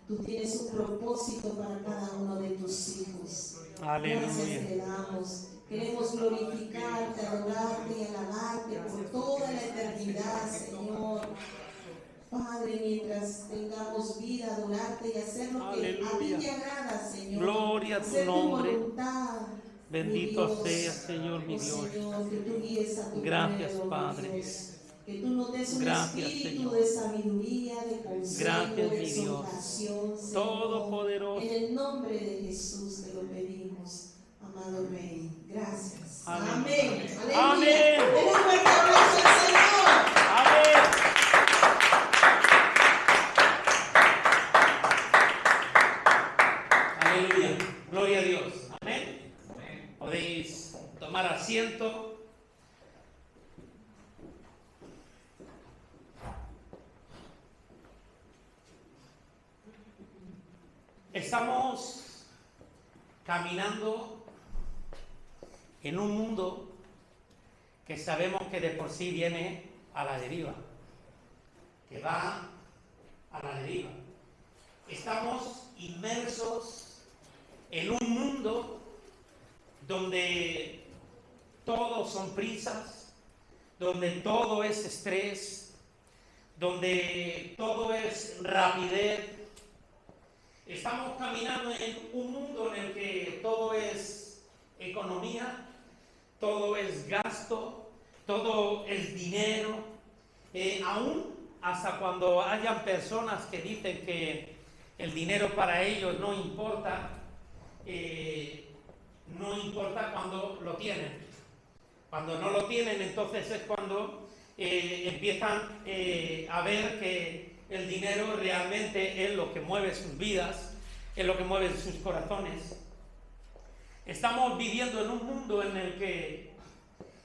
Tú tienes un propósito para cada uno de tus hijos. Aleluya. Gracias te damos. Queremos glorificarte, adorarte y alabarte por toda la eternidad, Señor. Padre, mientras tengamos vida, adorarte y hacer lo que a ti te agrada, Señor. Gloria a tu Hacer nombre. tu voluntad. Bendito Mi Dios. seas, Señor, mi Oh, Dios. Señor, que tú guíes a tu Gracias, pueblo, mi Padre. Dios. Que tú nos des un Gracias, espíritu Señor. de sabiduría, de consejo, Gracias, de mi Dios. exhortación, Señor. Todopoderoso. En el nombre de Jesús te lo pedimos, amado Rey. Gracias. Amén. Amén. Aleluya. Amén. Den un fuerte aplauso al Señor. Amén. Aleluya. Gloria a Dios. Amén. Podéis tomar asiento. Estamos caminando en un mundo que sabemos que de por sí viene a la deriva, que va a la deriva. Estamos inmersos en un mundo donde todo son prisas, donde todo es estrés, donde todo es rapidez. Estamos caminando en un mundo en el que todo es economía, todo es gasto, todo es dinero, aún hasta cuando hayan personas que dicen que el dinero para ellos no importa cuando lo tienen. Cuando no lo tienen, entonces es cuando empiezan a ver que el dinero realmente es lo que mueve sus vidas, es lo que mueve sus corazones. Estamos viviendo en un mundo en el que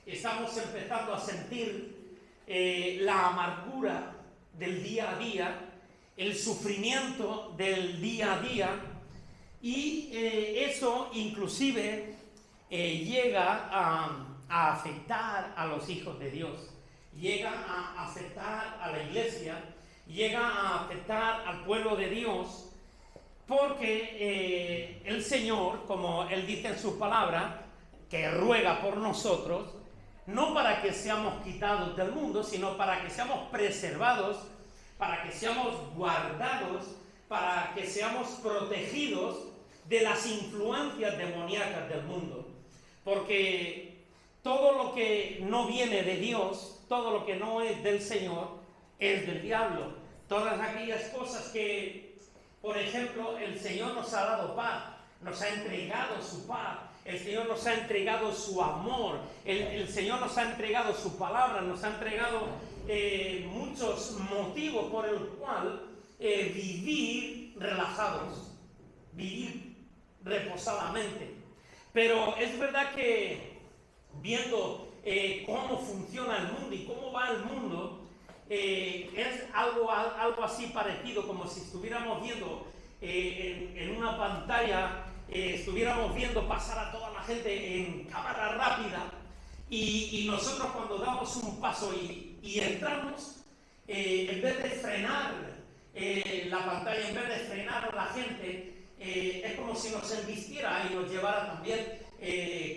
estamos empezando a sentir la amargura del día a día, el sufrimiento del día a día, y eso inclusive llega a afectar a los hijos de Dios, llega a afectar a la iglesia, llega a afectar al pueblo de Dios, porque el Señor, como Él dice en su palabra, que ruega por nosotros, no para que seamos quitados del mundo, sino para que seamos preservados, para que seamos guardados, para que seamos protegidos de las influencias demoníacas del mundo. Porque todo lo que no viene de Dios, todo lo que no es del Señor, es del diablo. Todas aquellas cosas que, por ejemplo, el Señor nos ha dado paz, nos ha entregado su paz, el Señor nos ha entregado su amor, el Señor nos ha entregado su palabra, nos ha entregado muchos motivos por el cual vivir relajados, vivir reposadamente. Pero es verdad que viendo cómo funciona el mundo y cómo va el mundo, es algo así parecido, como si estuviéramos viendo en una pantalla, estuviéramos viendo pasar a toda la gente en cámara rápida, y nosotros cuando damos un paso y entramos, en vez de frenar la pantalla, en vez de frenar a la gente, es como si nos embistiera y nos llevara también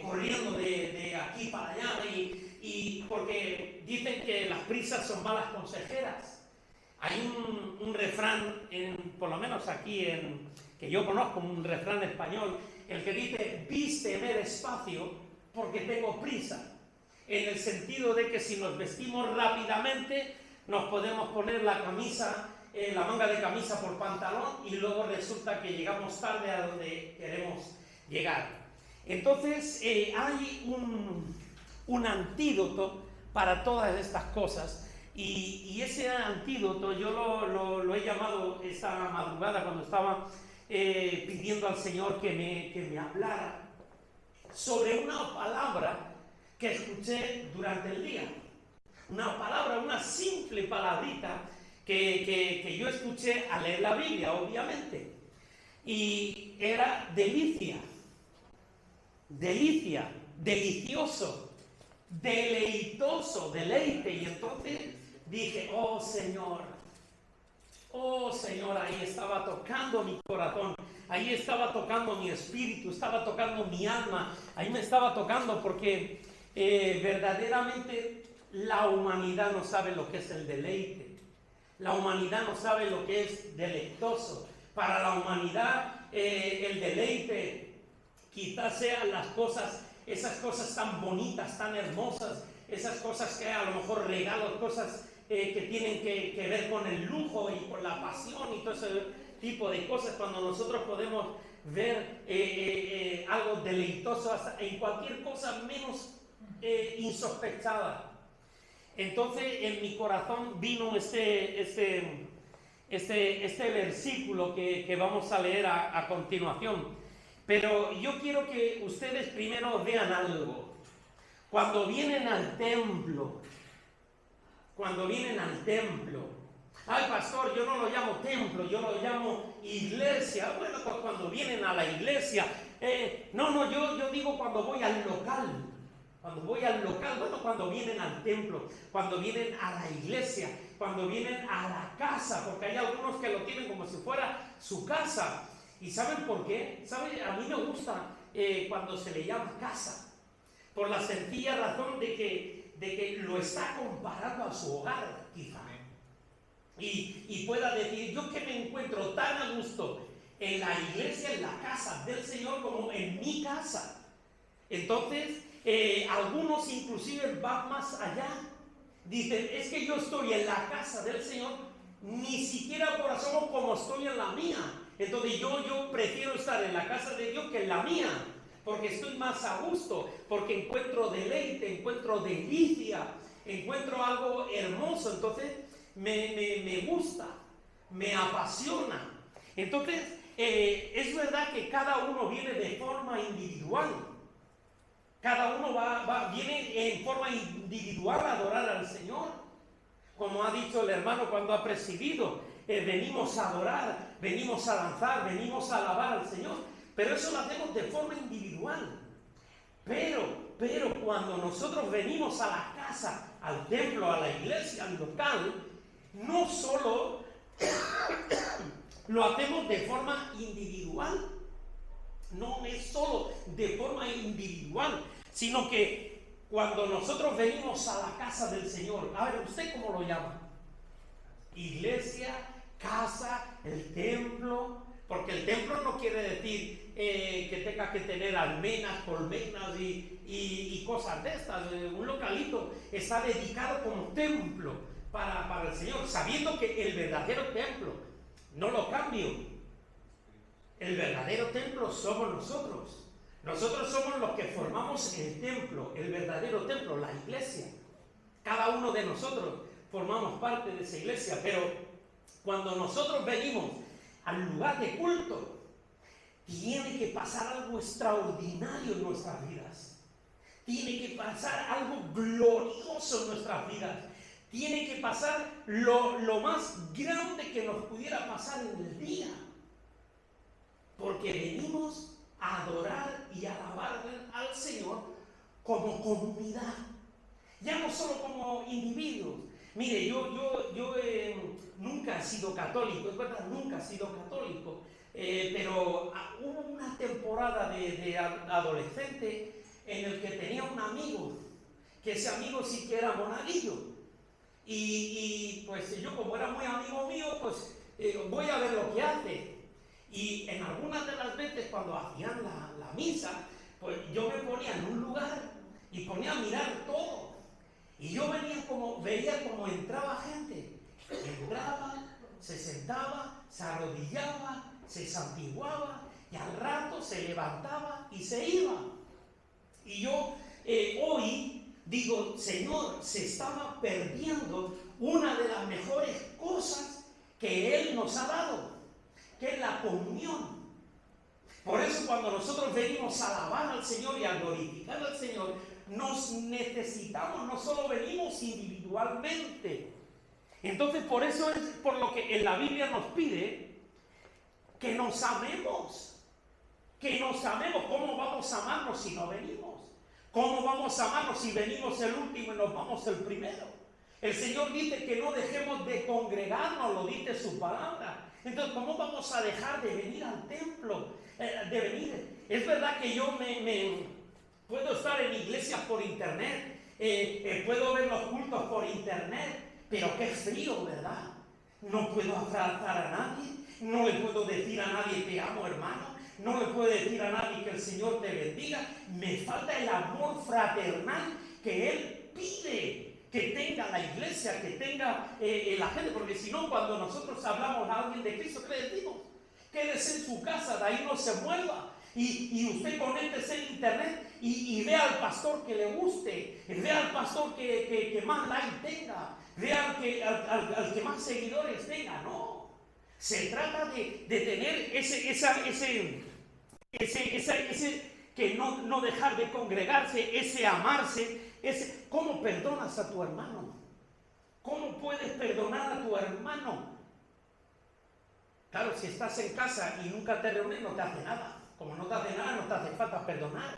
corriendo de aquí para allá, y porque dicen que las prisas son malas consejeras. Hay un refrán, por lo menos aquí que yo conozco, un refrán español, el que dice: vísteme despacio porque tengo prisa, en el sentido de que si nos vestimos rápidamente nos podemos poner la camisa, la manga de camisa por pantalón, y luego resulta que llegamos tarde a donde queremos llegar. Entonces hay un antídoto para todas estas cosas, y ese antídoto yo lo he llamado esta madrugada cuando estaba pidiendo al Señor que me hablara sobre una palabra que escuché durante el día, una palabra, una simple palabrita que yo escuché al leer la Biblia, obviamente, y era delicia, delicioso, deleitoso, deleite. Y entonces dije: oh Señor, Oh Señor, ahí estaba tocando mi corazón, ahí estaba tocando mi espíritu, estaba tocando mi alma, ahí me estaba tocando porque verdaderamente la humanidad no sabe lo que es el deleite. La humanidad no sabe lo que es deleitoso. Para la humanidad el deleite quizás sean las cosas, esas cosas tan bonitas, tan hermosas, esas cosas que a lo mejor regalos, cosas que tienen que ver con el lujo y con la pasión y todo ese tipo de cosas, cuando nosotros podemos ver algo deleitoso hasta en cualquier cosa menos insospechada. Entonces en mi corazón vino este versículo que vamos a leer a continuación. Pero yo quiero que ustedes primero vean algo. Cuando vienen al templo, ay pastor, yo no lo llamo templo, yo lo llamo iglesia. Bueno, pues cuando vienen a la iglesia, yo digo cuando voy al local. Cuando vienen al templo, cuando vienen a la iglesia, cuando vienen a la casa, porque hay algunos que lo tienen como si fuera su casa. ¿Y saben por qué? ¿Saben? A mí me gusta cuando se le llama casa, por la sencilla razón de que lo está comparando a su hogar, quizá. Y pueda decir, yo que me encuentro tan a gusto en la iglesia, en la casa del Señor, como en mi casa. Entonces, algunos inclusive van más allá. Dicen, es que yo estoy en la casa del Señor, ni siquiera por asomo como estoy en la mía. Entonces yo prefiero estar en la casa de Dios que en la mía, porque estoy más a gusto, porque encuentro deleite, encuentro delicia, encuentro algo hermoso. Entonces me gusta, me apasiona. Entonces es verdad que cada uno viene de forma individual. Cada uno viene en forma individual a adorar al Señor. Como ha dicho el hermano cuando ha presidido, venimos a adorar, venimos a danzar, venimos a alabar al Señor. Pero eso lo hacemos de forma individual. Pero cuando nosotros venimos a la casa, al templo, a la iglesia, al local, no solo lo hacemos de forma individual. No es solo de forma individual, sino que cuando nosotros venimos a la casa del Señor, a ver, ¿usted cómo lo llama? Iglesia, casa, el templo, porque el templo no quiere decir que tenga que tener almenas, colmenas y cosas de estas. Un localito está dedicado como templo para el Señor, sabiendo que el verdadero templo, no lo cambio, el verdadero templo somos nosotros. Nosotros somos los que formamos el templo, el verdadero templo, la iglesia. Cada uno de nosotros formamos parte de esa iglesia, pero cuando nosotros venimos al lugar de culto, tiene que pasar algo extraordinario en nuestras vidas. Tiene que pasar algo glorioso en nuestras vidas. Tiene que pasar lo más grande que nos pudiera pasar en el día. Porque venimos a adorar y a alabar al Señor como comunidad, ya no solo como individuos. Mire, yo nunca he sido católico, es verdad, nunca he sido católico, pero hubo una temporada de adolescente en el que tenía un amigo, que ese amigo sí que era monaguillo, y pues yo, como era muy amigo mío, pues voy a ver lo que hace. Y en algunas de las veces cuando hacían la misa, pues yo me ponía en un lugar y ponía a mirar todo. Y yo veía como entraba gente. Entraba, se sentaba, se arrodillaba, se santiguaba y al rato se levantaba y se iba. Y yo hoy digo, Señor, se estaba perdiendo una de las mejores cosas que Él nos ha dado, que es la comunión. Por eso cuando nosotros venimos a alabar al Señor y a glorificar al Señor, nos necesitamos, no solo venimos individualmente. Entonces por eso es por lo que en la Biblia nos pide que nos amemos. Que nos amemos. ¿Cómo vamos a amarnos si no venimos? ¿Cómo vamos a amarnos si venimos el último y nos vamos el primero? El Señor dice que no dejemos de congregarnos, lo dice su palabra. Entonces, ¿cómo vamos a dejar de venir al templo? De venir. Es verdad que yo puedo estar en iglesias por internet, puedo ver los cultos por internet, pero qué frío, ¿verdad? No puedo abrazar a nadie, no le puedo decir a nadie te amo, hermano, no le puedo decir a nadie que el Señor te bendiga. Me falta el amor fraternal que Él pide que tenga la iglesia, que tenga la gente, porque si no, cuando nosotros hablamos a alguien de Cristo, ¿qué le decimos? Quédese en su casa, de ahí no se mueva. Y usted conéctese en internet y vea al pastor que le guste, vea al pastor que más like tenga, vea al que más seguidores tenga. No, se trata de tener ese que no dejar de congregarse, ese amarse, ¿cómo perdonas a tu hermano? ¿Cómo puedes perdonar a tu hermano? Claro, si estás en casa y nunca te reúnes, no te hace nada. Como no te hace nada, no te hace falta perdonar.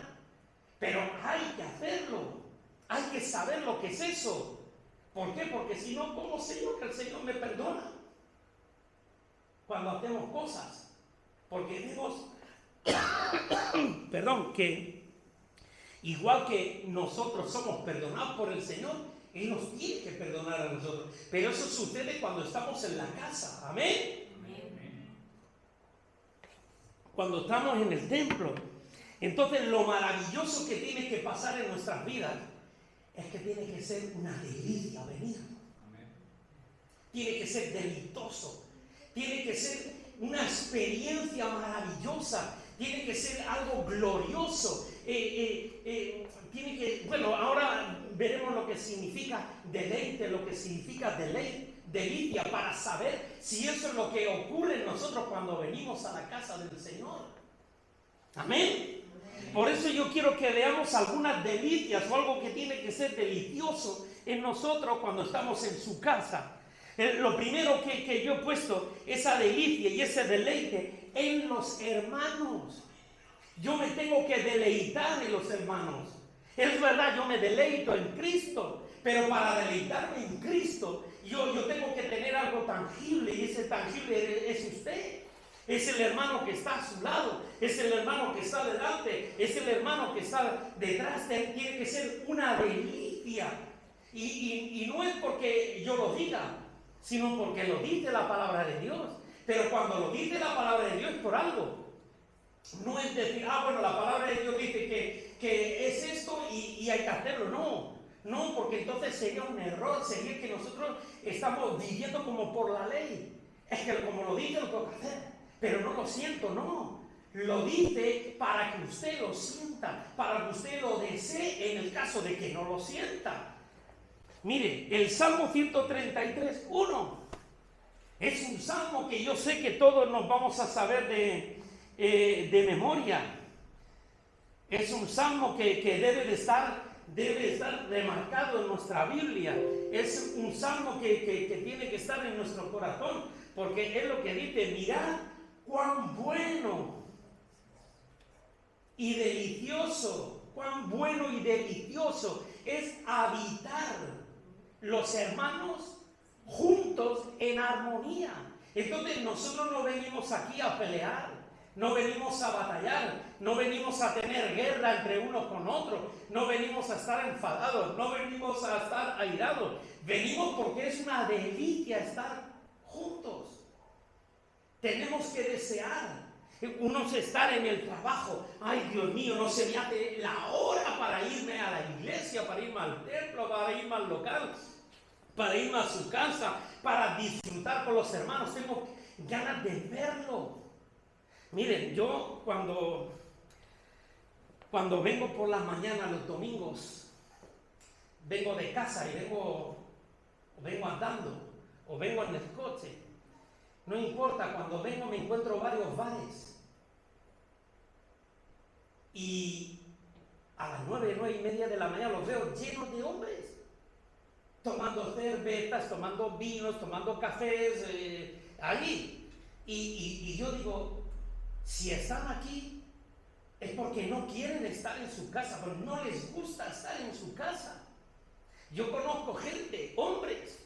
Pero hay que hacerlo. Hay que saber lo que es eso. ¿Por qué? Porque si no, ¿cómo sé yo que el Señor me perdona? Cuando hacemos cosas. Porque vemos, perdón, que igual que nosotros somos perdonados por el Señor, Él nos tiene que perdonar a nosotros. Pero eso sucede cuando estamos en la casa. Amén. Cuando estamos en el templo. Entonces lo maravilloso que tiene que pasar en nuestras vidas es que tiene que ser una delicia venir. Tiene que ser deleitoso. Tiene que ser una experiencia maravillosa. Tiene que ser algo glorioso. Tiene que, bueno, ahora veremos lo que significa deleite, lo que significa delicia, para saber si eso es lo que ocurre en nosotros cuando venimos a la casa del Señor. Amén. Por eso yo quiero que veamos algunas delicias o algo que tiene que ser delicioso en nosotros cuando estamos en su casa. Lo primero que yo he puesto, esa delicia y ese deleite en los hermanos. Yo me tengo que deleitar en los hermanos. Es verdad, yo me deleito en Cristo, pero para deleitarme en Cristo, yo tengo que tener algo tangible, y ese tangible es usted. Es el hermano que está a su lado, es el hermano que está delante, es el hermano que está detrás de él. Tiene que ser una delicia. Y no es porque yo lo diga, sino porque lo dice la palabra de Dios. Pero cuando lo dice la palabra de Dios es por algo. No es decir, bueno, la palabra de Dios dice que es esto y hay que hacerlo. No, porque entonces sería un error, sería que nosotros estamos viviendo como por la ley. Es que como lo dice lo tengo que hacer, pero no lo siento, no. Lo dice para que usted lo sienta, para que usted lo desee en el caso de que no lo sienta. Mire, el Salmo 133, 1. Es un salmo que yo sé que todos nos vamos a saber de memoria. Es un salmo que debe de estar remarcado en nuestra Biblia. Es un salmo que tiene que estar en nuestro corazón, porque es lo que dice: mirad cuán bueno y delicioso, cuán bueno y delicioso es habitar los hermanos juntos en armonía. Entonces nosotros no venimos aquí a pelear, no venimos a batallar, no venimos a tener guerra entre unos con otros, no venimos a estar enfadados, no venimos a estar airados. Venimos porque es una delicia estar juntos. Tenemos que desear unos estar en el trabajo. Ay, Dios mío, no se me hace la hora para irme a la iglesia, para irme al templo, para irme al local, para irme a su casa, para disfrutar con los hermanos. Tengo ganas de verlo. Miren, yo cuando vengo por las mañanas los domingos, vengo de casa y vengo andando o vengo en el coche, no importa, cuando vengo me encuentro varios bares y a las 9:30 de la mañana los veo llenos de hombres, tomando cervezas, tomando vinos, tomando cafés, allí. Y yo digo, si están aquí es porque no quieren estar en su casa, porque no les gusta estar en su casa. Yo conozco gente, hombres,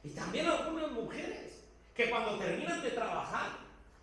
y también algunas mujeres, que cuando terminan de trabajar,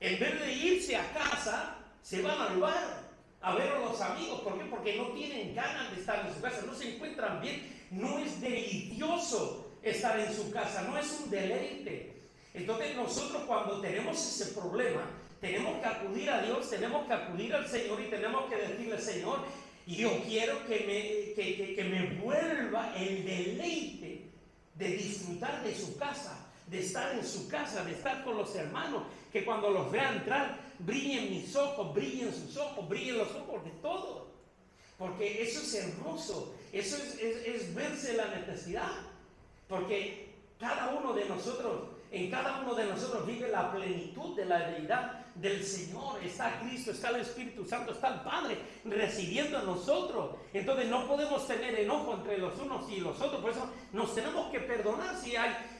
en vez de irse a casa, se van al bar a ver a los amigos. ¿Por qué? Porque no tienen ganas de estar en su casa, no se encuentran bien. No es delicioso estar en su casa, no es un deleite. Entonces nosotros, cuando tenemos ese problema, tenemos que acudir a Dios, tenemos que acudir al Señor y tenemos que decirle: Señor, yo quiero que me vuelva el deleite de disfrutar de su casa, de estar en su casa, de estar con los hermanos, que cuando los vea entrar, brillen mis ojos, brillen sus ojos, brillen los ojos de todos. Porque eso es hermoso, eso es verse la necesidad. Porque cada uno de nosotros, en cada uno de nosotros vive la plenitud de la deidad del Señor. Está Cristo, está el Espíritu Santo, está el Padre residiendo en nosotros. Entonces no podemos tener enojo entre los unos y los otros. Por eso nos tenemos que perdonar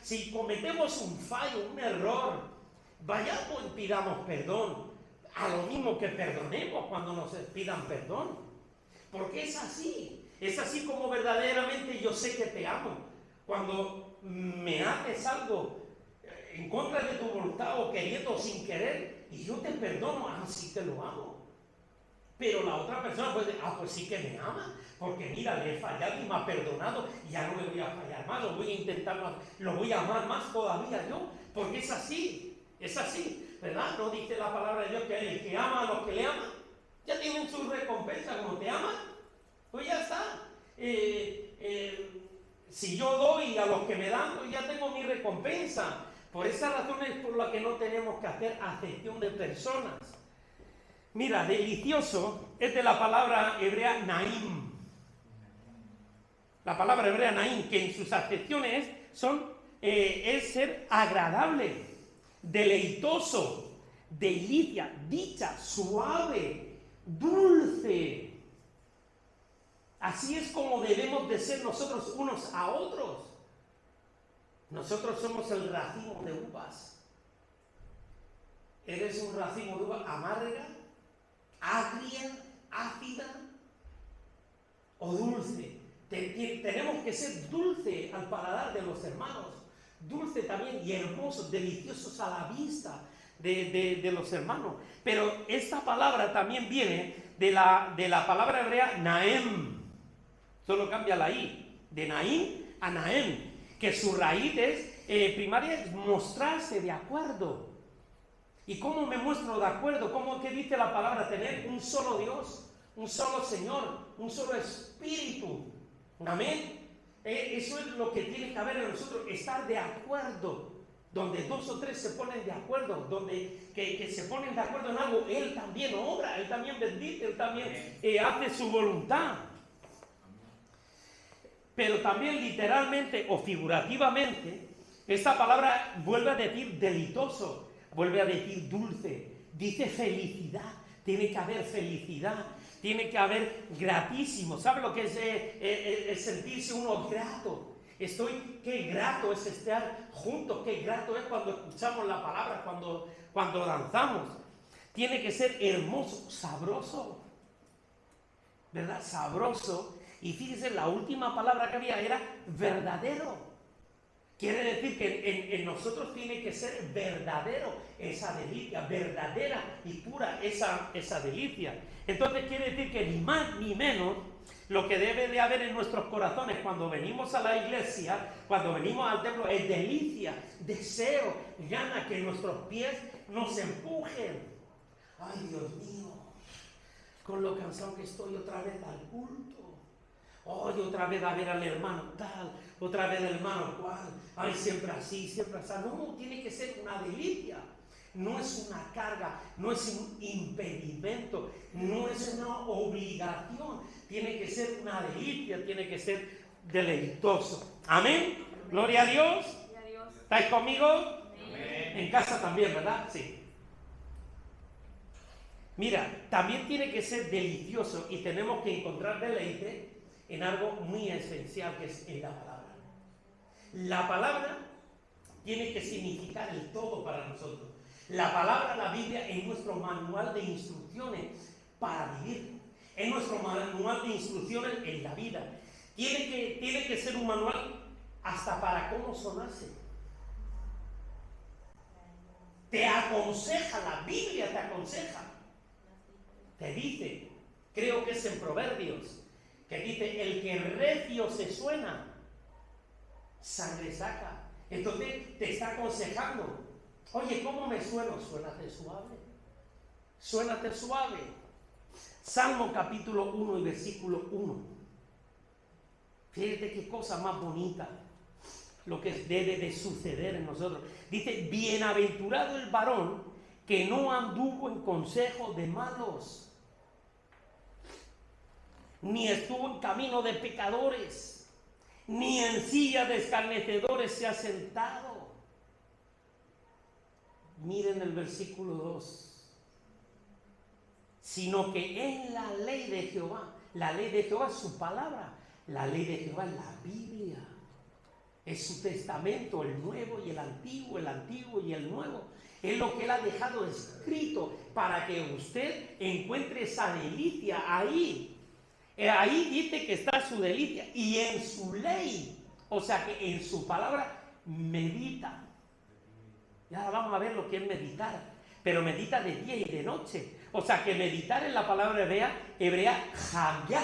si cometemos un fallo, un error. Vayamos y pidamos perdón, a lo mismo que perdonemos cuando nos pidan perdón. Porque es así como verdaderamente yo sé que te amo. Cuando me haces algo en contra de tu voluntad o queriendo o sin querer, y yo te perdono, sí te lo amo. Pero la otra persona puede decir: pues sí que me ama, porque mira, le he fallado y me ha perdonado, y ya no le voy a fallar más, lo voy a intentar más, lo voy a amar más todavía yo, porque es así, ¿verdad? ¿No dice la palabra de Dios que el que ama a los que le aman, ya tienen su recompensa? Como te aman, pues ya está. Si yo doy a los que me dan, pues ya tengo mi recompensa. Por esa razón es por la que no tenemos que hacer acepción de personas. Mira, delicioso es de la palabra hebrea naim. La palabra hebrea naim, que en sus acepciones es ser agradable, deleitoso, delicia, dicha, suave, dulce. Así es como debemos de ser nosotros unos a otros. Nosotros somos el racimo de uvas. ¿Eres un racimo de uvas amarga, agria, ácida o dulce? Tenemos que ser dulce al paladar de los hermanos, dulce también y hermosos, deliciosos a la vista de los hermanos. Pero esta palabra también viene de la palabra hebrea naem. Solo cambia la i, de naim a naem, que su raíz primaria es mostrarse de acuerdo. ¿Y cómo me muestro de acuerdo? ¿Cómo que dice la palabra? Tener un solo Dios, un solo Señor, un solo Espíritu. Amén. Eso es lo que tiene que haber en nosotros, estar de acuerdo. Donde dos o tres se ponen de acuerdo, donde que se ponen de acuerdo en algo, Él también obra, Él también bendice, Él también hace su voluntad. Pero también literalmente o figurativamente, esta palabra vuelve a decir deleitoso, vuelve a decir dulce, dice felicidad. Tiene que haber felicidad, tiene que haber gratísimo. ¿Sabe lo que es sentirse uno grato? Qué grato es estar juntos, qué grato es cuando escuchamos la palabra, cuando danzamos. Tiene que ser hermoso, sabroso, ¿verdad? Sabroso. Y fíjense, la última palabra que había era verdadero. Quiere decir que en nosotros tiene que ser verdadero esa delicia, verdadera y pura esa delicia. Entonces quiere decir que ni más ni menos lo que debe de haber en nuestros corazones cuando venimos a la iglesia, cuando venimos al templo, es delicia, deseo, gana que nuestros pies nos empujen. Ay, Dios mío, con lo cansado que estoy, otra vez al culto. Oye, otra vez a ver al hermano tal, otra vez al hermano cual. Ay, siempre así, siempre así. No, tiene que ser una delicia. No es una carga, no es un impedimento, no es una obligación. Tiene que ser una delicia, tiene que ser deleitoso. Amén. Gloria a Dios. ¿Estáis conmigo? Amén. En casa también, ¿verdad? Sí. Mira, también tiene que ser delicioso y tenemos que encontrar deleite en algo muy esencial, que es en la palabra. La palabra tiene que significar el todo para nosotros. La palabra, la Biblia, es nuestro manual de instrucciones para vivir. Es nuestro manual de instrucciones en la vida. Tiene que ser un manual hasta para cómo sonarse. Te aconseja, la Biblia te aconseja. Te dice, creo que es en Proverbios, que dice, el que recio se suena, sangre saca. Entonces te está aconsejando. Oye, ¿cómo me sueno? Suénate suave. Suénate suave. Salmo capítulo 1 y versículo 1. Fíjate qué cosa más bonita lo que debe de suceder en nosotros. Dice, bienaventurado el varón que no anduvo en consejo de malos, ni estuvo en camino de pecadores, ni en silla de escarnecedores se ha sentado. Miren el versículo 2. Sino que en la ley de Jehová, la ley de Jehová es su palabra, la ley de Jehová es la Biblia, es su testamento, el nuevo y el antiguo y el nuevo. Es lo que Él ha dejado escrito para que usted encuentre esa delicia ahí. Ahí dice que está su delicia y en su ley, o sea que en su palabra medita. Y ahora vamos a ver lo que es meditar, pero medita de día y de noche. O sea que meditar en la palabra hebrea Hagá,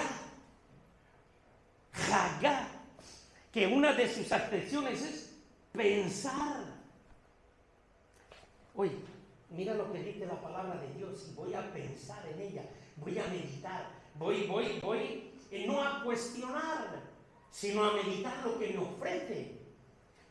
que una de sus expresiones es pensar. Oye, mira lo que dice la palabra de Dios y voy a pensar en ella, voy a meditar, voy no a cuestionar, sino a meditar lo que me ofrece,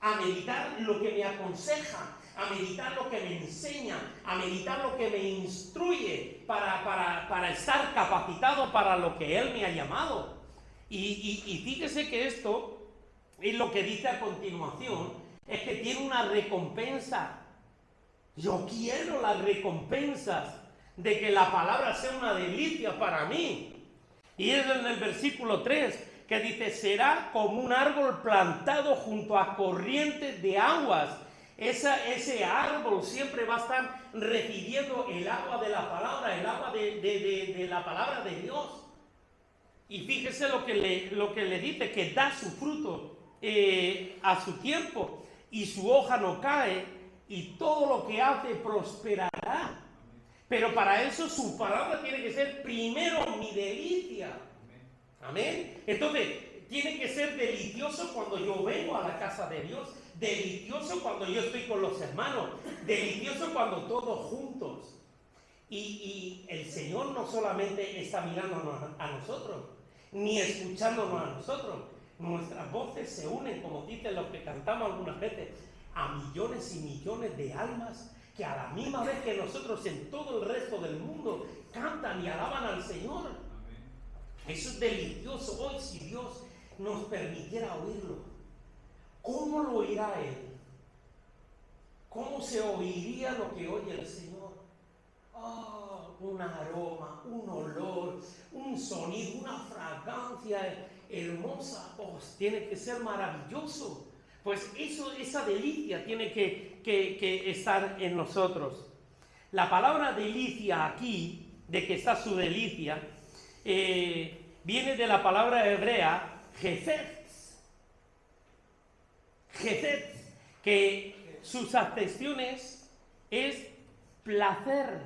a meditar lo que me aconseja, a meditar lo que me enseña, a meditar lo que me instruye para estar capacitado para lo que Él me ha llamado. Y fíjese que esto es lo que dice a continuación, es que tiene una recompensa. Yo quiero las recompensas de que la palabra sea una delicia para mí. Y es en el versículo 3 que dice, será como un árbol plantado junto a corrientes de aguas. Ese árbol siempre va a estar recibiendo el agua de la palabra, el agua de la palabra de Dios. Y fíjese lo que le dice, que da su fruto a su tiempo y su hoja no cae y todo lo que hace prosperará. Pero para eso su palabra tiene que ser primero mi delicia. Amén. Entonces, tiene que ser delicioso cuando yo vengo a la casa de Dios, delicioso cuando yo estoy con los hermanos, delicioso cuando todos juntos. Y el Señor no solamente está mirándonos a nosotros, ni escuchándonos a nosotros. Nuestras voces se unen, como dicen los que cantamos algunas veces, a millones y millones de almas que a la misma vez que nosotros en todo el resto del mundo cantan y alaban al Señor. Eso es delicioso. Hoy, si Dios nos permitiera oírlo, ¿cómo lo oirá Él? ¿Cómo se oiría lo que oye el Señor? Oh, un aroma, un olor, un sonido, una fragancia hermosa. Oh, tiene que ser maravilloso. Pues esa delicia tiene que estar en nosotros. La palabra delicia aquí, de que está su delicia, viene de la palabra hebrea Gesetz, que sus acepciones es placer.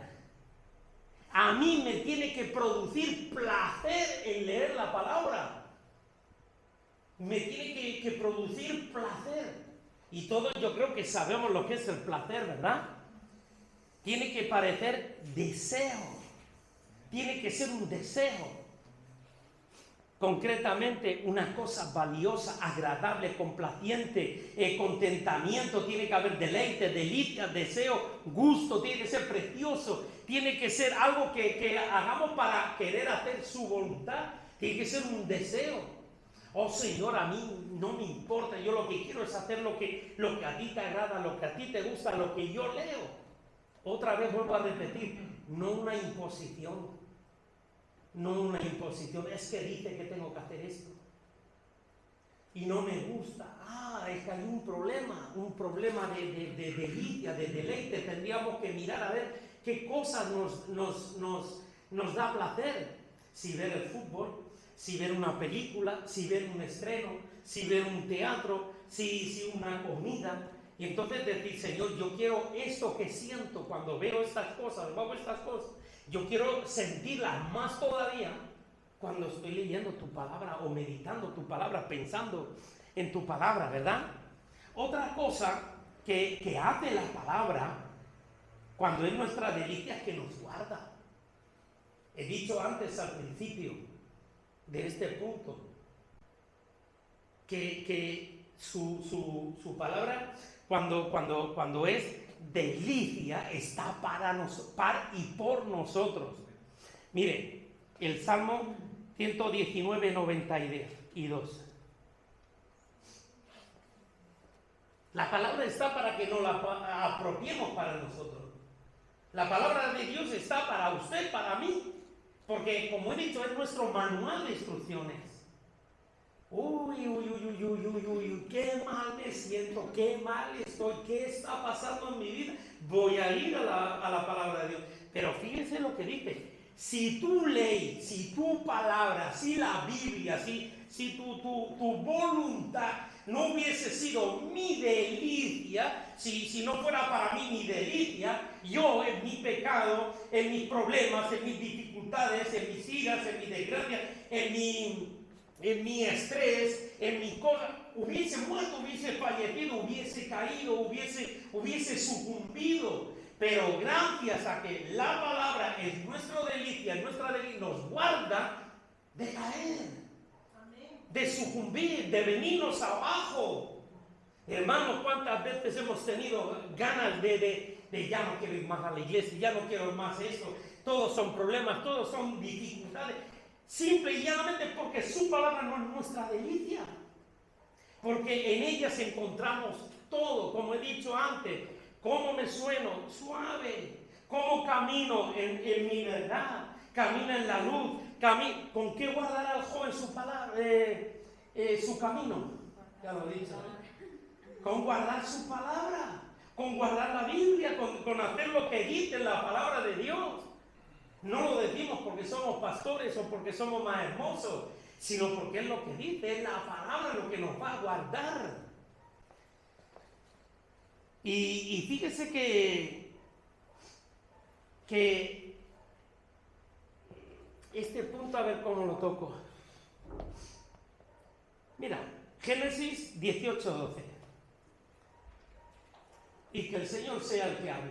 A mí me tiene que producir placer el leer la palabra. Me tiene que producir placer. Y todos yo creo que sabemos lo que es el placer, ¿verdad? Tiene que parecer deseo. Tiene que ser un deseo. Concretamente, una cosa valiosa, agradable, complaciente, contentamiento, tiene que haber deleite, delicia, deseo, gusto, tiene que ser precioso, tiene que ser algo que hagamos para querer hacer su voluntad, tiene que ser un deseo. Oh Señor, a mí no me importa, yo lo que quiero es hacer lo que a ti te agrada, lo que a ti te gusta, lo que yo leo. Otra vez vuelvo a repetir, no una imposición. No una imposición, es que dice que tengo que hacer esto y no me gusta. Es que hay un problema de delicia, de deleite. Tendríamos que mirar a ver qué cosas nos da placer. Si ver el fútbol, si ver una película, si ver un estreno, si ver un teatro, si una comida. Y entonces decir, Señor, yo quiero esto que siento cuando veo estas cosas, yo quiero sentirlas más todavía cuando estoy leyendo tu palabra o meditando tu palabra, pensando en tu palabra, ¿verdad? Otra cosa que hace la palabra cuando es nuestra delicia es que nos guarda. He dicho antes al principio de este punto que su palabra cuando es delicia está para y por nosotros. Mire, el Salmo 119, 92. La palabra está para que nos la apropiemos para nosotros. La palabra de Dios está para usted, para mí, porque como he dicho, es nuestro manual de instrucciones. Uy, qué mal me siento, qué mal estoy, qué está pasando en mi vida. Voy a ir a la palabra de Dios. Pero fíjense lo que dice. Si tu ley, si tu palabra, si la Biblia, si tu voluntad no hubiese sido mi delicia, si no fuera para mí mi delicia, yo en mi pecado, en mis problemas, en mis dificultades, en mis iras, en mi desgracia, en mi estrés, en mi cosa, hubiese muerto, hubiese fallecido, hubiese caído, hubiese sucumbido. Pero gracias a que la palabra es nuestra delicia, nos guarda de caer, de sucumbir, de venirnos abajo. Hermanos, ¿cuántas veces hemos tenido ganas de ya no quiero ir más a la iglesia, ya no quiero más esto? Todos son problemas, todos son dificultades. Simple y llanamente porque su palabra no es nuestra delicia. Porque en ellas encontramos todo, como he dicho antes. Cómo me sueno suave, cómo camino en mi verdad, camino en la luz, ¿con qué guardará el joven su palabra, su camino? Ya lo he dicho. Con guardar su palabra, con guardar la Biblia, con hacer lo que dice la palabra de Dios. No lo decimos porque somos pastores o porque somos más hermosos, sino porque es lo que dice, es la palabra lo que nos va a guardar. Y fíjese que este punto, a ver cómo lo toco. Mira, Génesis 18:12. Y que el Señor sea el que hable.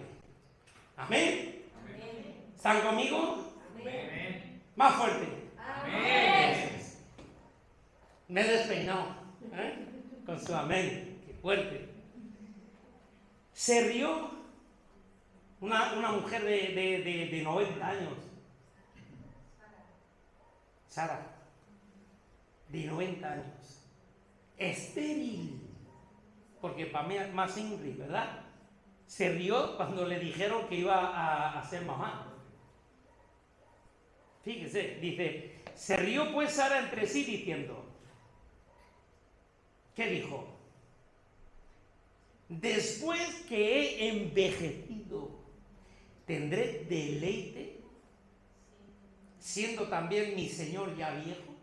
Amén. Amén. ¿Están conmigo? Amén. Más fuerte. Amén. Me he despeinado, con su amén. Qué fuerte. Se rió una mujer de 90 años. Sara, de 90 años. Estéril. Porque para mí es más Ingrid, ¿verdad? Se rió cuando le dijeron que iba a ser mamá. Fíjese, dice, se rió pues Sara entre sí diciendo, ¿qué dijo? Después que he envejecido, ¿tendré deleite? Siendo también mi Señor ya viejo.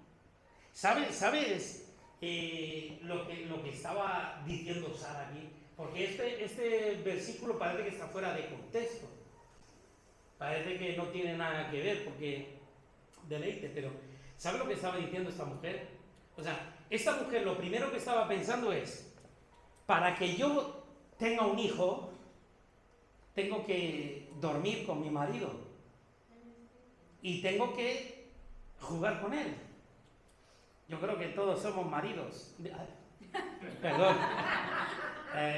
¿Sabes lo que estaba diciendo Sara aquí? Porque este versículo parece que está fuera de contexto. Parece que no tiene nada que ver, porque deleite, pero ¿sabe lo que estaba diciendo esta mujer? O sea, esta mujer lo primero que estaba pensando es, para que yo tenga un hijo, tengo que dormir con mi marido y tengo que jugar con él. Yo creo que todos somos maridos. Perdón.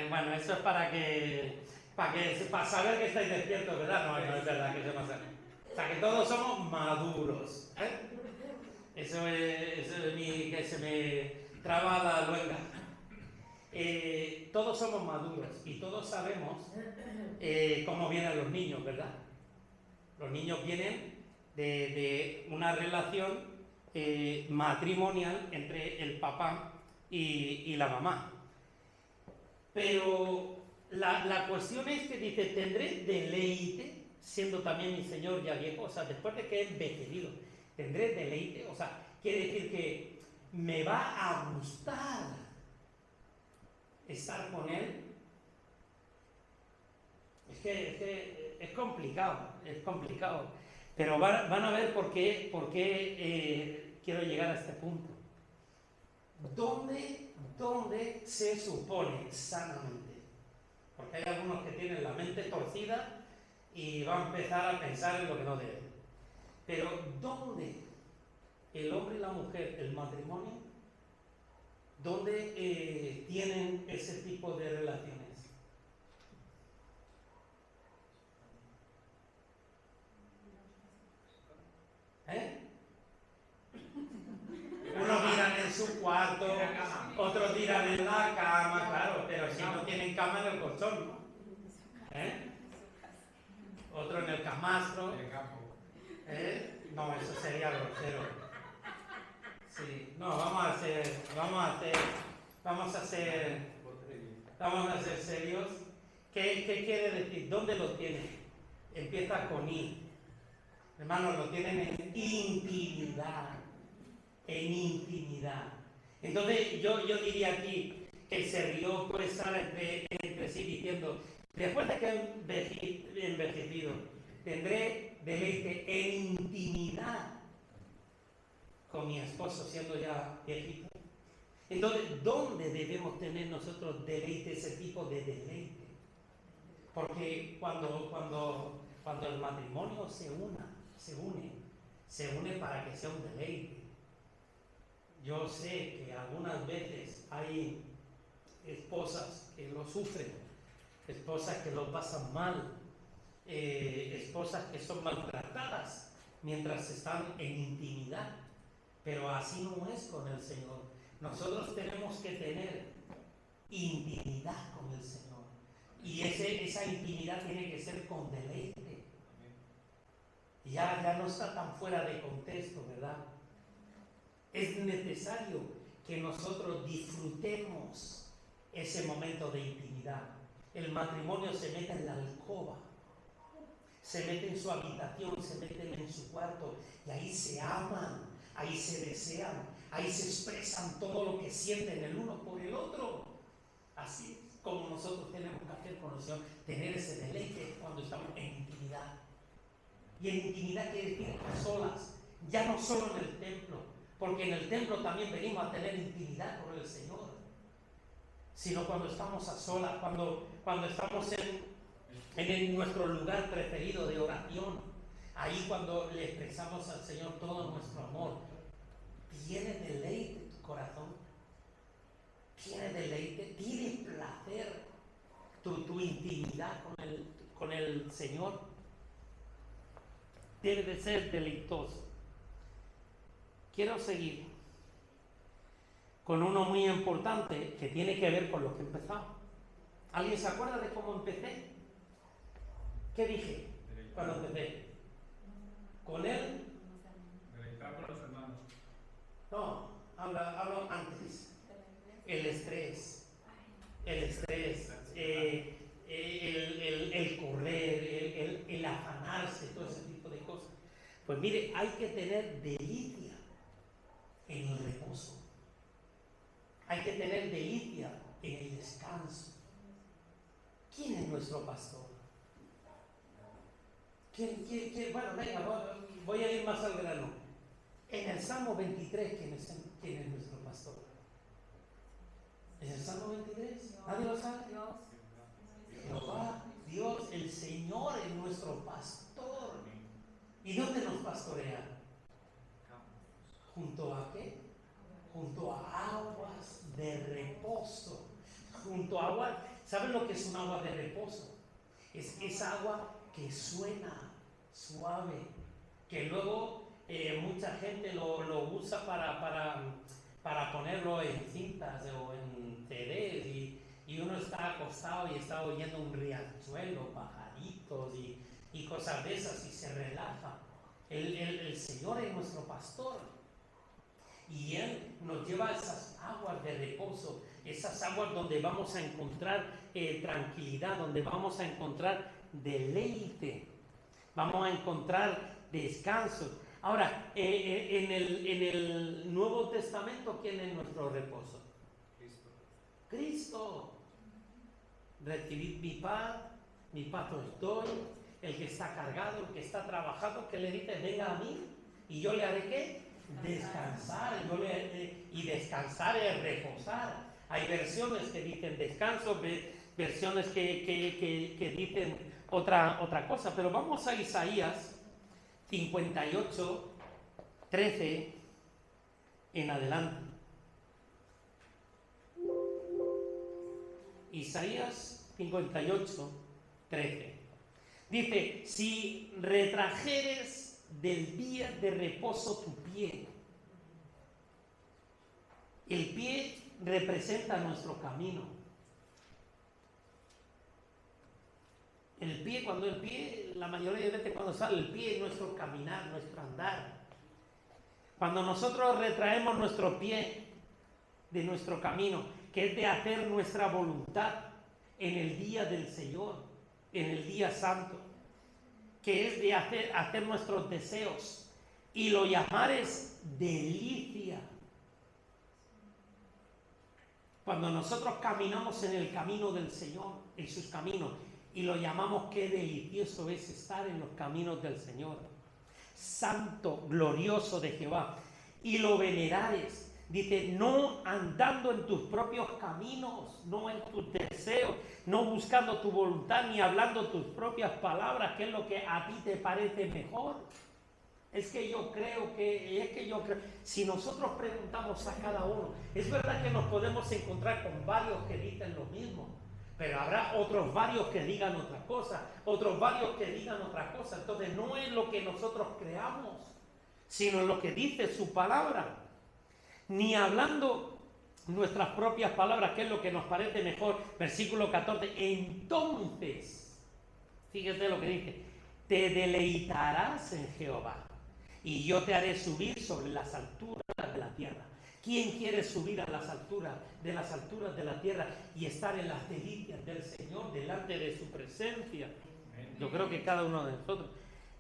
Bueno, eso es para saber que estáis despiertos, ¿verdad? No es verdad que se pasa. O sea, que todos somos maduros. Eso es que se me traba la luenga. Todos somos maduros y todos sabemos cómo vienen los niños, ¿verdad? Los niños vienen de una relación matrimonial entre el papá y la mamá. Pero la cuestión es que dice, tendré deleite, siendo también mi Señor ya viejo, o sea, después de que he envejecido. tendré deleite, o sea, quiere decir que me va a gustar estar con Él. Es que es complicado, pero van a ver por qué quiero llegar a este punto. ¿Dónde se supone sanamente? Porque hay algunos que tienen la mente torcida y van a empezar a pensar en lo que no deben. Pero ¿dónde el hombre y la mujer, el matrimonio, dónde tienen ese tipo de relaciones? Unos dirán en su cuarto, otros dirán en la cama, claro, pero si no tienen cama en el colchón, ¿no? Otro en el camastro. No, eso sería grosero. Sí, no, vamos a ser serios. ¿Qué quiere decir? ¿Dónde lo tienen? Empieza con I. Hermanos, lo tienen en intimidad. En intimidad. Entonces yo diría aquí que el servidor puede estar entre sí diciendo, después de que he envejecido, tendré deleite en intimidad con mi esposo siendo ya viejito. Entonces, ¿dónde debemos tener nosotros deleite, ese tipo de deleite? Porque cuando el matrimonio se une para que sea un deleite. Yo sé que algunas veces hay esposas que lo sufren, esposas que lo pasan mal, esposas que son maltratadas mientras están en intimidad, pero así no es con el Señor. Nosotros tenemos que tener intimidad con el Señor y esa intimidad tiene que ser con deleite. Ya no está tan fuera de contexto, ¿verdad? Es necesario que nosotros disfrutemos ese momento de intimidad. El matrimonio se mete en la alcoba, se mete en su habitación, se mete en su cuarto y ahí se aman, ahí se desean, ahí se expresan todo lo que sienten el uno por el otro. Así como nosotros tenemos que hacer con el Señor, tener ese deleite cuando estamos en intimidad. Y en intimidad quiere decir a solas, ya no solo en el templo, porque en el templo también venimos a tener intimidad con el Señor, sino cuando estamos a solas, cuando estamos en nuestro lugar preferido de oración, ahí cuando le expresamos al Señor todo nuestro amor. ¿Tiene deleite tu corazón? ¿Tiene deleite? ¿Tiene placer tu intimidad con el Señor? Debe de ser deleitoso. Quiero seguir con uno muy importante que tiene que ver con lo que he empezado. ¿Alguien se acuerda de cómo empecé? ¿Qué dije cuando empecé? Con él. Deleitar con los hermanos. No, hablo antes. El estrés, el correr, el afanarse, todo ese tipo de cosas. Pues mire, hay que tener delicia en el reposo. Hay que tener delicia en el descanso. ¿Quién es nuestro pastor? ¿Quién? Bueno, venga, voy a ir más al grano. En el Salmo 23, ¿quién es nuestro pastor? ¿En el Salmo 23? ¿Nadie lo sabe? Jehová, Dios, el Señor es nuestro pastor. ¿Y dónde nos pastorea? ¿Junto a qué? Junto a aguas de reposo. Junto a agua. ¿Saben lo que es un agua de reposo? Es agua que suena suave, que luego mucha gente lo usa para ponerlo en cintas o en CDs y uno está acostado y está oyendo un riachuelo, pajaritos y cosas de esas y se relaja. El Señor es nuestro pastor y Él nos lleva a esas aguas de reposo, esas aguas donde vamos a encontrar tranquilidad, donde vamos a encontrar deleite, vamos a encontrar descanso. Ahora, en el Nuevo Testamento, ¿quién es nuestro reposo? Cristo. Cristo. Recibid mi paz os doy. El que está cargado, el que está trabajado, que le dice, venga a mí, y yo le haré ¿qué? Descansar. Y descansar es reposar. Hay versiones que dicen descanso, versiones que dicen otra cosa, pero vamos a Isaías 58, 13 en adelante. Isaías 58, 13. Dice, si retrajeres del día de reposo tu pie. El pie representa nuestro camino. La mayoría de veces cuando sale el pie es nuestro caminar, nuestro andar. Cuando nosotros retraemos nuestro pie de nuestro camino, que es de hacer nuestra voluntad en el día del Señor, en el día santo, que es de hacer nuestros deseos, y lo llamares delicia. Cuando nosotros caminamos en el camino del Señor, en sus caminos, y lo llamamos, qué delicioso es estar en los caminos del Señor. Santo, glorioso de Jehová. Y lo venerares. Dice, no andando en tus propios caminos, no en tus deseos, no buscando tu voluntad, ni hablando tus propias palabras, que es lo que a ti te parece mejor. Es que yo creo. Si nosotros preguntamos a cada uno, es verdad que nos podemos encontrar con varios que dicen lo mismo, pero habrá otros varios que digan otra cosa, otros varios que digan otra cosa. Entonces no es lo que nosotros creamos, sino lo que dice su palabra. Ni hablando nuestras propias palabras, que es lo que nos parece mejor. Versículo 14. Entonces, fíjate lo que dice, te deleitarás en Jehová, y yo te haré subir sobre las alturas de la tierra. ¿Quién quiere subir a las alturas de la tierra y estar en las delicias del Señor, delante de su presencia? Yo creo que cada uno de nosotros.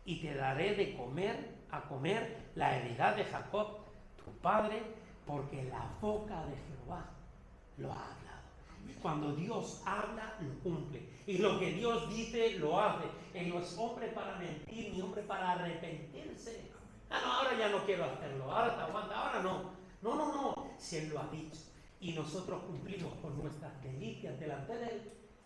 Y te daré de a comer la heredad de Jacob, tu padre, porque la boca de Jehová lo ha hablado. Y cuando Dios habla, lo cumple. Y lo que Dios dice, lo hace. Él no es hombre para mentir, ni hombre para arrepentirse. No, ahora ya no quiero hacerlo, ahora te aguanta, ahora no. No, si Él lo ha dicho y nosotros cumplimos con nuestras delicias delante de Él,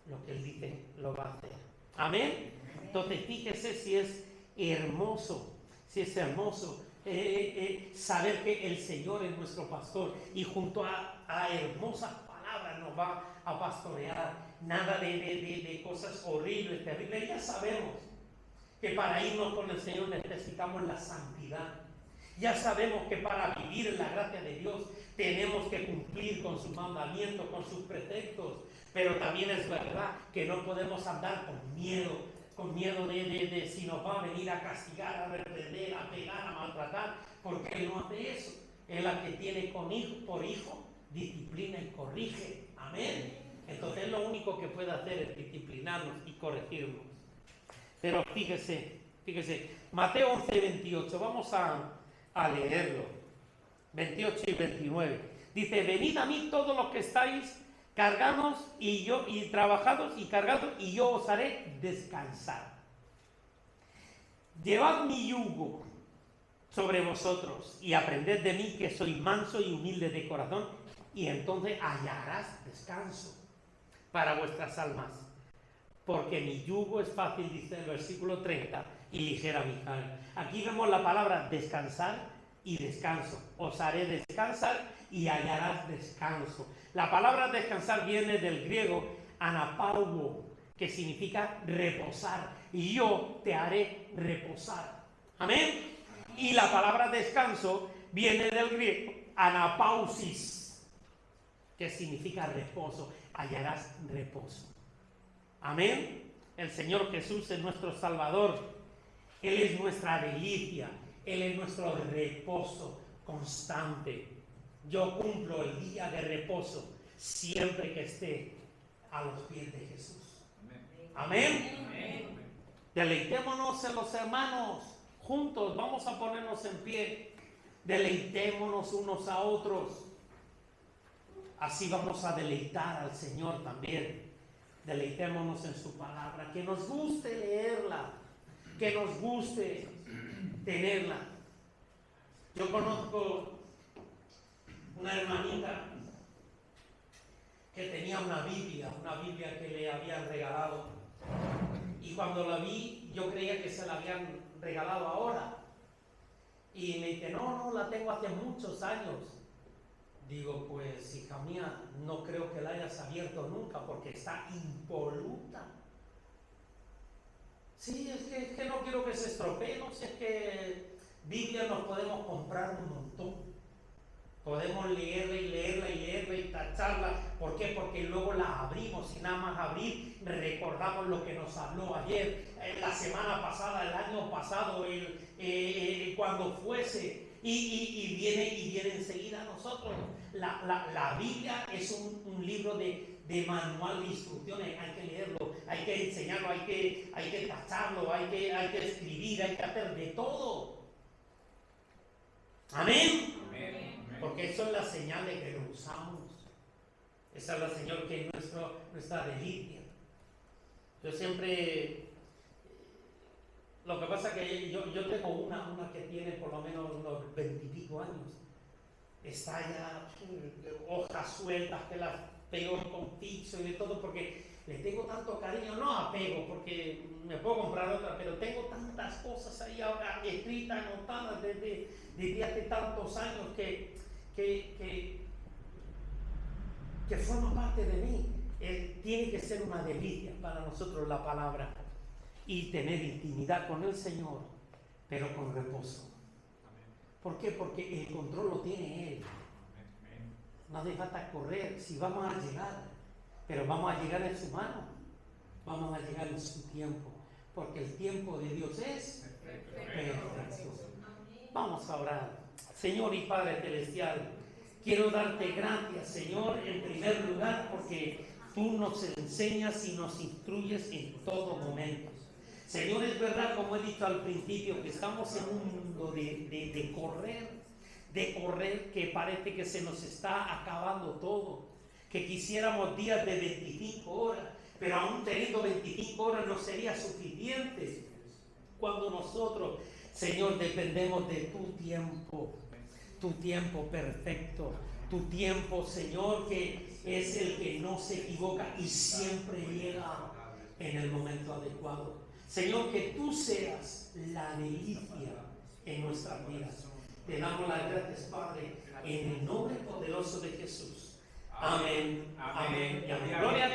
lo que Él dice lo va a hacer. Amén. Entonces fíjese si es hermoso saber que el Señor es nuestro pastor y junto a hermosas palabras nos va a pastorear. Nada de cosas horribles, terribles. Ya sabemos que para irnos con el Señor necesitamos la santidad. Ya sabemos que para vivir en la gracia de Dios tenemos que cumplir con sus mandamientos, con sus preceptos. Pero también es verdad que no podemos andar con miedo de si nos va a venir a castigar, a reprender, a pegar, a maltratar, porque Él no hace eso. Él, la que tiene por hijo, disciplina y corrige. Amén. Entonces lo único que puede hacer es disciplinarnos y corregirnos. Pero fíjese, Mateo 11, 28, vamos a leerlo, 28 y 29. Dice, venid a mí todos los que estáis cargados y trabajados y cargados, y yo os haré descansar. Llevad mi yugo sobre vosotros y aprended de mí, que soy manso y humilde de corazón, y entonces hallarás descanso para vuestras almas. Porque mi yugo es fácil, dice el versículo 30, y ligera mi carga. Aquí vemos la palabra descansar y descanso. Os haré descansar y hallarás descanso. La palabra descansar viene del griego anapauo, que significa reposar. Y yo te haré reposar. Amén. Y la palabra descanso viene del griego anapausis, que significa reposo. Hallarás reposo. Amén. El Señor Jesús es nuestro Salvador. Él es nuestra delicia. Él es nuestro reposo constante. Yo cumplo el día de reposo siempre que esté a los pies de Jesús. Amén. Amén. Deleitémonos en los hermanos juntos, vamos a ponernos en pie, deleitémonos unos a otros. Así vamos a deleitar al Señor también. Deleitémonos en su palabra, que nos guste leerla, que nos guste tenerla. Yo conozco una hermanita que tenía una Biblia que le habían regalado, y cuando la vi yo creía que se la habían regalado ahora, y me dice, no, la tengo hace muchos años. Digo, pues hija mía, no creo que la hayas abierto nunca porque está impoluta. Sí, es que no quiero que se estropee, no sé, es que Biblia nos podemos comprar un montón. Podemos leerla y tacharla. ¿Por qué? Porque luego la abrimos y nada más abrir recordamos lo que nos habló ayer, la semana pasada, el año pasado, cuando fuese. Y viene enseguida a nosotros. La Biblia es un libro de manual de instrucciones. Hay que leerlo, hay que enseñarlo, hay que tacharlo, hay que escribir, hay que hacer de todo. Amén. Porque eso es la señal de que lo usamos. Esa es la señal que es nuestra delicia. Yo siempre... Lo que pasa es que yo tengo una que tiene por lo menos unos 20 y pico años. Está ya hojas sueltas que las pego con pizzo y de todo porque le tengo tanto cariño. No apego porque me puedo comprar otra, pero tengo tantas cosas ahí ahora escritas, anotadas desde hace tantos años que forma parte de mí. Tiene que ser una delicia para nosotros la palabra y tener intimidad con el Señor, pero con reposo. ¿Por qué? Porque el control lo tiene Él. No hace falta correr, si vamos a llegar, pero vamos a llegar en su mano, vamos a llegar en su tiempo, porque el tiempo de Dios es perfecto. Vamos a orar. Señor y Padre Celestial, quiero darte gracias, Señor, en primer lugar, porque tú nos enseñas y nos instruyes en todo momento. Señor, es verdad, como he dicho al principio, que estamos en un mundo de correr, que parece que se nos está acabando todo, que quisiéramos días de 25 horas, pero aún teniendo 25 horas no sería suficiente cuando nosotros, Señor, dependemos de tu tiempo perfecto, tu tiempo, Señor, que es el que no se equivoca y siempre llega en el momento adecuado. Señor, que tú seas la delicia en nuestras vidas. Te damos las gracias, Padre, en el nombre poderoso de Jesús. Amén, amén y amén. Gloria